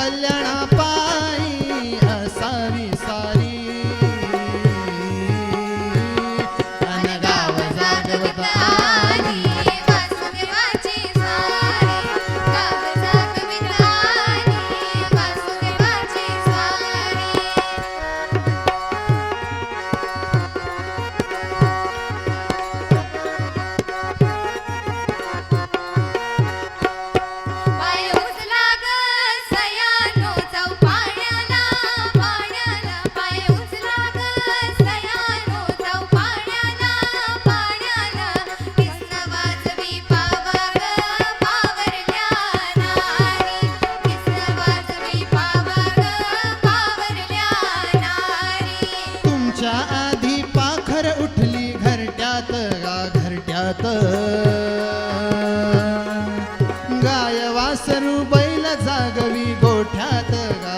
कल्याणा पायी असावी सारी गाव जागवत आली वासुदेवाची स्वारी गाव जागवित आली वासुदेवाची स्वारी पाय उचला ग सयानो जाऊ पाण्याला पाण्याला पाय उचला ग सयानो जाऊ पाण्याला पाण्याला कृष्ण वाजवी पावा ग पावरल्या नारी कृष्ण वाजवी पावा ग पावरल्या नारी तुमच्या आधी पाखर उठली घरट्यात गा घरट्यात गाय वासरू बैल जागवी गोठ्यात गा